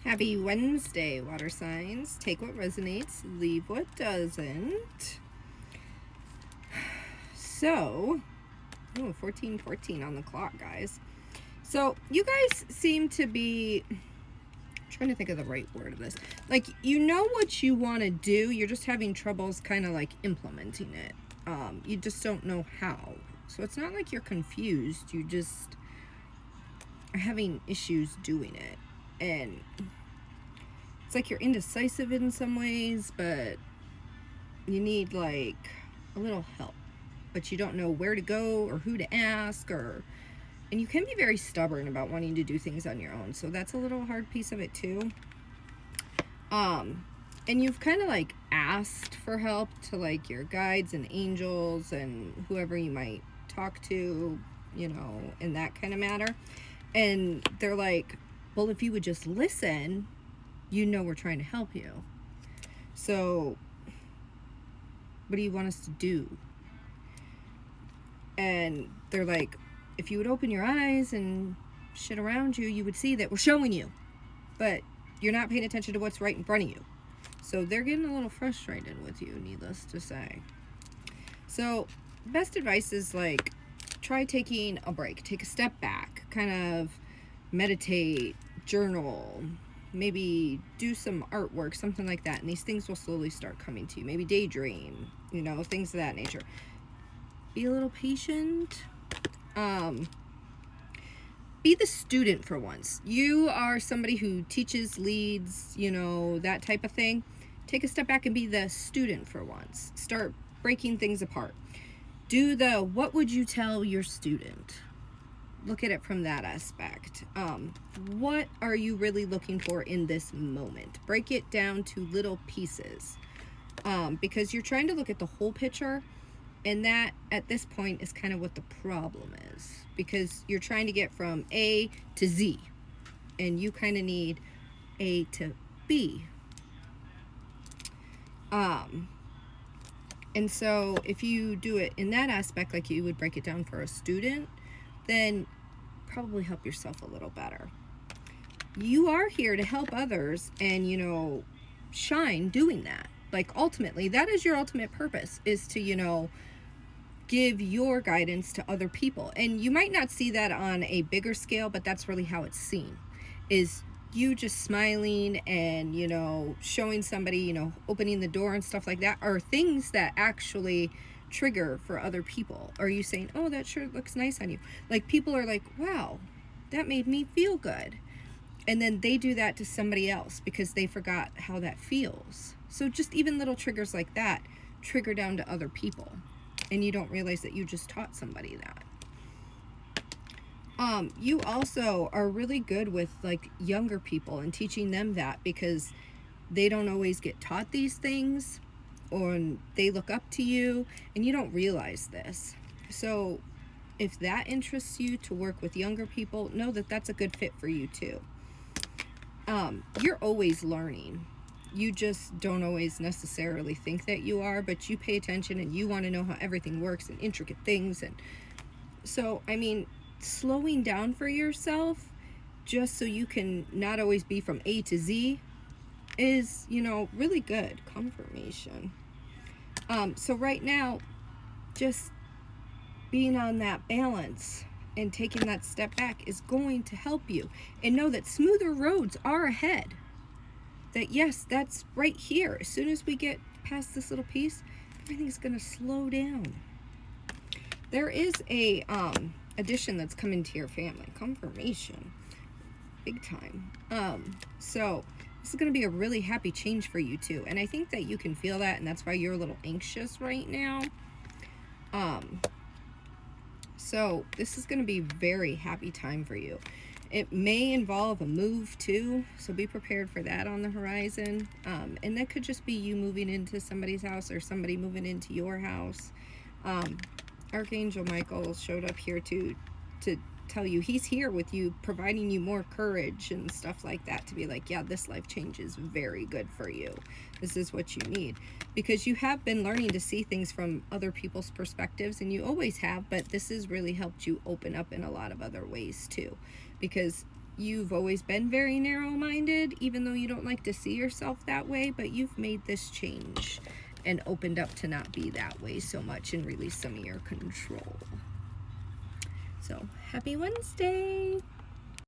Happy Wednesday, water signs. Take what resonates, leave what doesn't. So, 14:14 on the clock, guys. So, you guys seem to be, I'm trying to think of the right word of this. Like, you know what you want to do, you're just having troubles kind of like implementing it. You just don't know how. So, it's not like you're confused, you just are having issues doing it. And it's like you're indecisive in some ways, but you need like a little help, but you don't know where to go or who to ask, and you can be very stubborn about wanting to do things on your own, so that's a little hard piece of it too. And you've kind of like asked for help to like your guides and angels and whoever you might talk to, in that kind of matter, and they're like, well, if you would just listen, we're trying to help you. So what do you want us to do? And they're like, if you would open your eyes and shit around you, you would see that we're showing you, but you're not paying attention to what's right in front of you. So they're getting a little frustrated with you, needless to say. So best advice is like, try taking a break, take a step back, kind of meditate, journal, maybe do some artwork, something like that, and these things will slowly start coming to you. Maybe daydream, things of that nature. Be a little patient. Be the student for once. You are somebody who teaches, leads, that type of thing. Take a step back and be the student for once. Start breaking things apart. Do the what would you tell your student? Look at it from that aspect. What are you really looking for in this moment? Break it down to little pieces, because you're trying to look at the whole picture, and that at this point is kind of what the problem is, because you're trying to get from A to Z, and you kind of need A to B. And so if you do it in that aspect, like you would break it down for a student, then probably help yourself a little better. You are here to help others and, shine doing that. Like, ultimately, that is your ultimate purpose, is to, give your guidance to other people. And you might not see that on a bigger scale, but that's really how it's seen, is you just smiling and, showing somebody, opening the door and stuff like that, are things that actually trigger for other people. Are you saying, oh, that shirt looks nice on you? Like, people are like, wow, that made me feel good. And then they do that to somebody else because they forgot how that feels. So just even little triggers like that trigger down to other people, and you don't realize that you just taught somebody that. You also are really good with like younger people and teaching them that, because they don't always get taught these things, or they look up to you and you don't realize this. So if that interests you to work with younger people, know that that's a good fit for you too. You're always learning. You just don't always necessarily think that you are, but you pay attention and you want to know how everything works and intricate things. And so, slowing down for yourself just so you can not always be from A to Z is, really good confirmation. So right now, just being on that balance and taking that step back is going to help you. And know that smoother roads are ahead. That yes, that's right here. As soon as we get past this little piece, everything's going to slow down. There is a addition that's coming to your family. Confirmation. Big time. So this is going to be a really happy change for you too. And I think that you can feel that, and that's why you're a little anxious right now. So this is going to be a very happy time for you. It may involve a move too, so be prepared for that on the horizon. And that could just be you moving into somebody's house or somebody moving into your house. Archangel Michael showed up here to tell you he's here with you, providing you more courage and stuff like that, to be like, yeah, this life change is very good for you. This is what you need, because you have been learning to see things from other people's perspectives, and you always have, but this has really helped you open up in a lot of other ways too, because you've always been very narrow-minded, even though you don't like to see yourself that way, but you've made this change and opened up to not be that way so much and release some of your control. So, happy Wednesday!